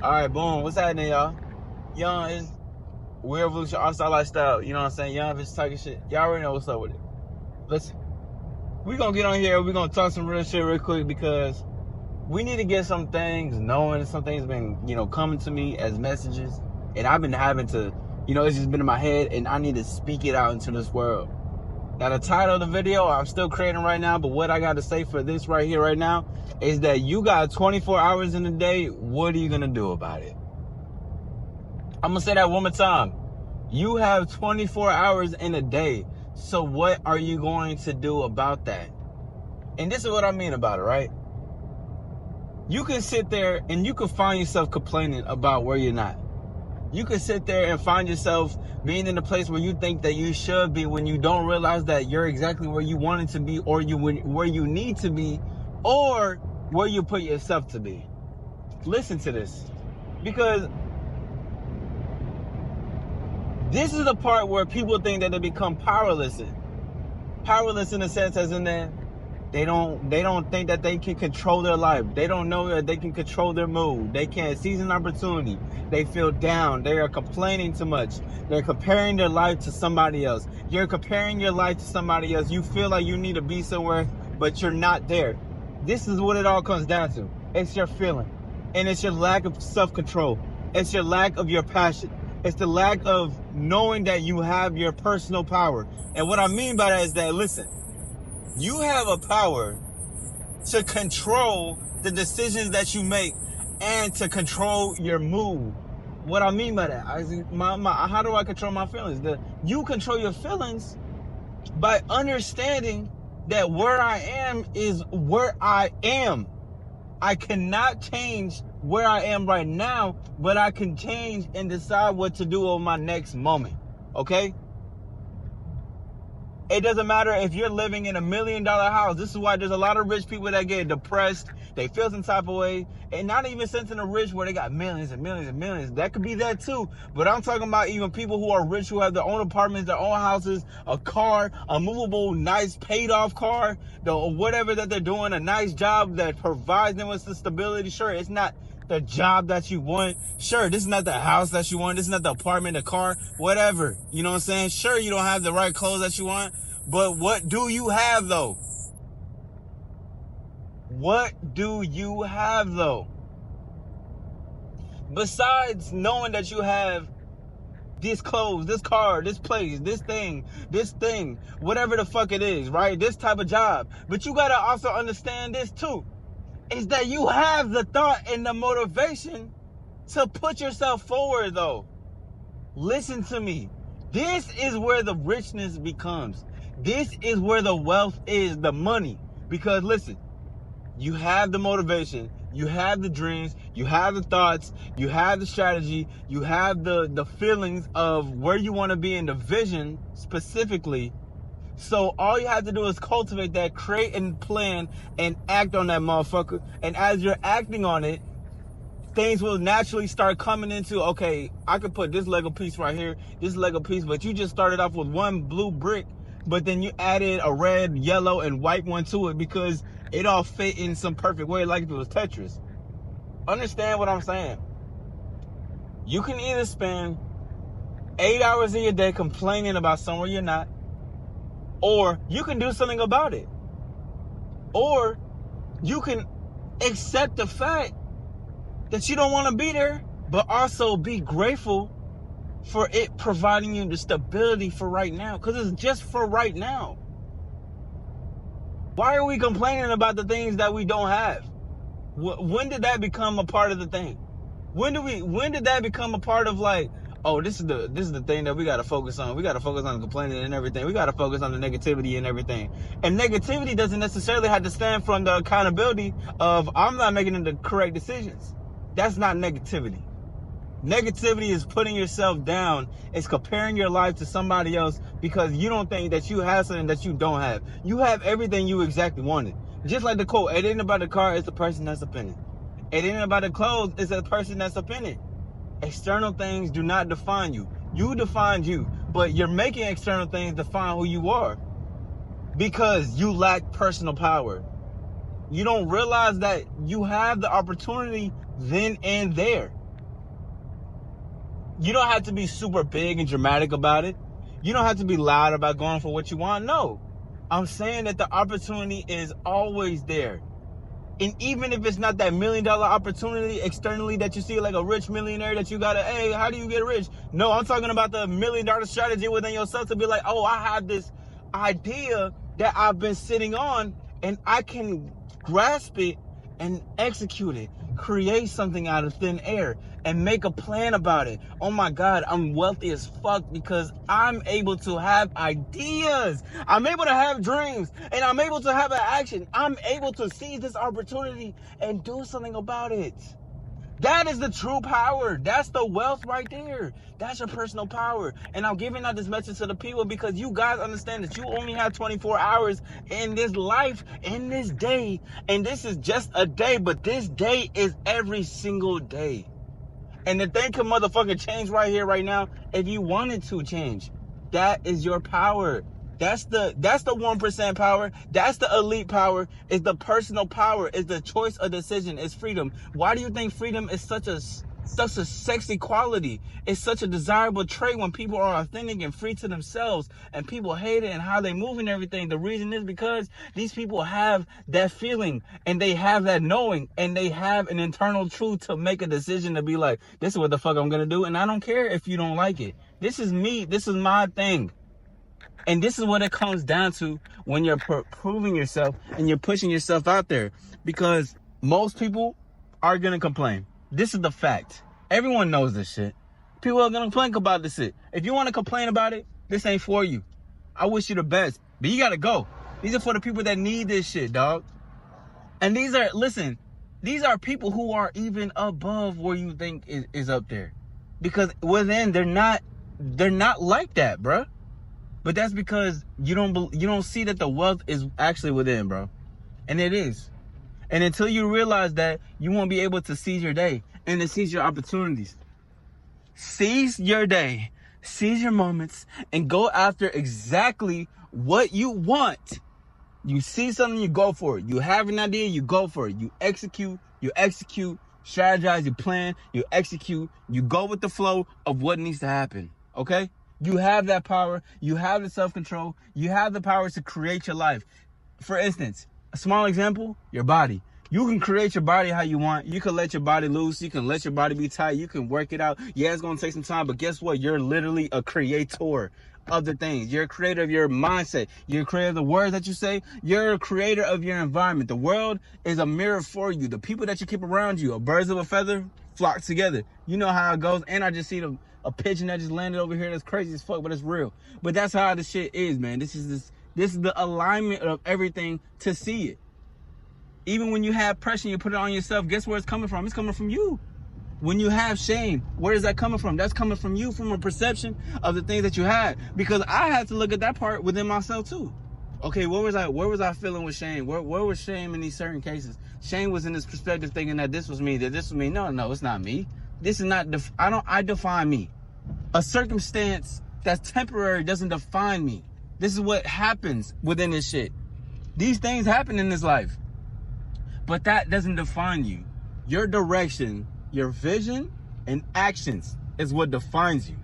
Alright, boom. What's happening, y'all? Young is Weird Evolution All-Star Lifestyle. You know what I'm saying? Young is talking shit. Y'all already know what's up with it. Listen, we gonna get on here. We gonna talk some real shit real quick because we need to get some things knowing. Some things been, coming to me as messages. And I've been having to, it's just been in my head and I need to speak it out into this world. Now, the title of the video, I'm still creating right now, but what I got to say for this right here, right now, is that you got 24 hours in a day. What are you going to do about it? I'm going to say that one more time. You have 24 hours in a day. So what are you going to do about that? And this is what I mean about it, right? You can sit there and you can find yourself complaining about where you're not. You can sit there and find yourself being in a place where you think that you should be when you don't realize that you're exactly where you wanted to be, or where you need to be, or where you put yourself to be. Listen to this, because this is the part where people think that they become powerless in. Powerless in a sense as in that they don't think that they can control their life. They don't know that they can control their mood. They can't seize an opportunity. They feel down. They are complaining too much. They're comparing their life to somebody else. You're comparing your life to somebody else. You feel like you need to be somewhere, but you're not there. This is what it all comes down to. It's your feeling. And it's your lack of self-control. It's your lack of your passion. It's the lack of knowing that you have your personal power. And what I mean by that is that, listen, you have a power to control the decisions that you make and to control your mood. What I mean by that, how do I control my feelings? You control your feelings by understanding that where I am is where I am. I cannot change where I am right now, but I can change and decide what to do on my next moment. Okay? It doesn't matter if you're living in $1 million house. This is why there's a lot of rich people that get depressed. They feel some type of way. And not even sense in the rich where they got millions and millions and millions. That could be that too. But I'm talking about even people who are rich, who have their own apartments, their own houses, a car, a movable, nice paid off car, whatever that they're doing, a nice job that provides them with the stability. Sure, it's not the job that you want. Sure, this is not the house that you want. This is not the apartment, the car, whatever. You know what I'm saying? Sure, you don't have the right clothes that you want. But what do you have, though? What do you have, though? Besides knowing that you have these clothes, this car, this place, this thing, whatever the fuck it is, right? This type of job. But you got to also understand this, too. Is that you have the thought and the motivation to put yourself forward, though. Listen to me. This is where the richness becomes. This is where the wealth is, the money. Because listen, you have the motivation, you have the dreams, you have the thoughts, you have the strategy, you have the feelings of where you want to be in the vision specifically. So all you have to do is cultivate that, create and plan and act on that motherfucker. And as you're acting on it, things will naturally start coming into, okay, I could put this Lego piece right here, this Lego piece, but you just started off with one blue brick, but then you added a red, yellow, and white one to it because it all fit in some perfect way like if it was Tetris. Understand what I'm saying? You can either spend 8 hours of your day complaining about somewhere you're not, or you can do something about it. Or you can accept the fact that you don't want to be there, but also be grateful for it providing you the stability for right now. Because it's just for right now. Why are we complaining about the things that we don't have? When did that become a part of the thing? When did that become a part of like, oh, this is the thing that we got to focus on. We got to focus on complaining and everything. We got to focus on the negativity and everything. And negativity doesn't necessarily have to stand from the accountability of I'm not making the correct decisions. That's not negativity. Negativity is putting yourself down. It's comparing your life to somebody else because you don't think that you have something that you don't have. You have everything you exactly wanted. Just like the quote, it ain't about the car, it's the person that's up in it. It ain't about the clothes, it's the person that's up in it. External things do not define you. You define you, but you're making external things define who you are because you lack personal power. You don't realize that you have the opportunity then and there. You don't have to be super big and dramatic about it. You don't have to be loud about going for what you want. No. I'm saying that the opportunity is always there. And even if it's not that $1 million opportunity externally that you see, like a rich millionaire that you gotta, hey, how do you get rich? No, I'm talking about the $1 million strategy within yourself to be like, oh, I have this idea that I've been sitting on and I can grasp it and execute it, create something out of thin air and make a plan about it. Oh my God, I'm wealthy as fuck because I'm able to have ideas. I'm able to have dreams and I'm able to have an action. I'm able to seize this opportunity and do something about it. That is the true power. That's the wealth right there. That's your personal power. And I'm giving out this message to the people because you guys understand that you only have 24 hours in this life, in this day. And this is just a day, but this day is every single day. And the thing can motherfucking change right here, right now, if you wanted to change. That is your power. That's the 1% power. That's the elite power. It's the personal power. It's the choice of decision. It's freedom. Why do you think freedom is such a sexy quality? It's such a desirable trait when people are authentic and free to themselves and people hate it and how they move and everything. The reason is because these people have that feeling and they have that knowing and they have an internal truth to make a decision to be like, this is what the fuck I'm going to do. And I don't care if you don't like it. This is me. This is my thing. And this is what it comes down to when you're proving yourself and you're pushing yourself out there. Because most people are going to complain. This is the fact. Everyone knows this shit. People are going to complain about this shit. If you want to complain about it, this ain't for you. I wish you the best. But you got to go. These are for the people that need this shit, dog. And these are people who are even above where you think is up there. Because within, they're not like that, bruh. But that's because you don't see that the wealth is actually within, bro. And it is. And until you realize that, you won't be able to seize your day and to seize your opportunities. Seize your day, seize your moments, and go after exactly what you want. You see something, you go for it. You have an idea, you go for it. You execute, strategize, you plan, you execute, you go with the flow of what needs to happen, okay? You have that power. You have the self-control. You have the power to create your life. For instance, a small example, your body. You can create your body how you want. You can let your body loose. You can let your body be tight. You can work it out. Yeah, it's going to take some time, but guess what? You're literally a creator of the things. You're a creator of your mindset. You're a creator of the words that you say. You're a creator of your environment. The world is a mirror for you. The people that you keep around you, birds of a feather, flock together. You know how it goes. And I just see a pigeon that just landed over here that's crazy as fuck, but it's real. But that's how this shit is, man. This is the alignment of everything to see it. Even when you have pressure, you put it on yourself, guess where it's coming from? It's coming from you. When you have shame, where is that coming from? That's coming from you, from a perception of the things that you had. Because I had to look at that part within myself too. Okay, where was I feeling with shame? Where was shame in these certain cases? Shame was in this perspective thinking that this was me, that this was me. No, it's not me. This is not, I define me. A circumstance that's temporary doesn't define me. This is what happens within this shit. These things happen in this life. But that doesn't define you. Your direction, your vision, and actions is what defines you.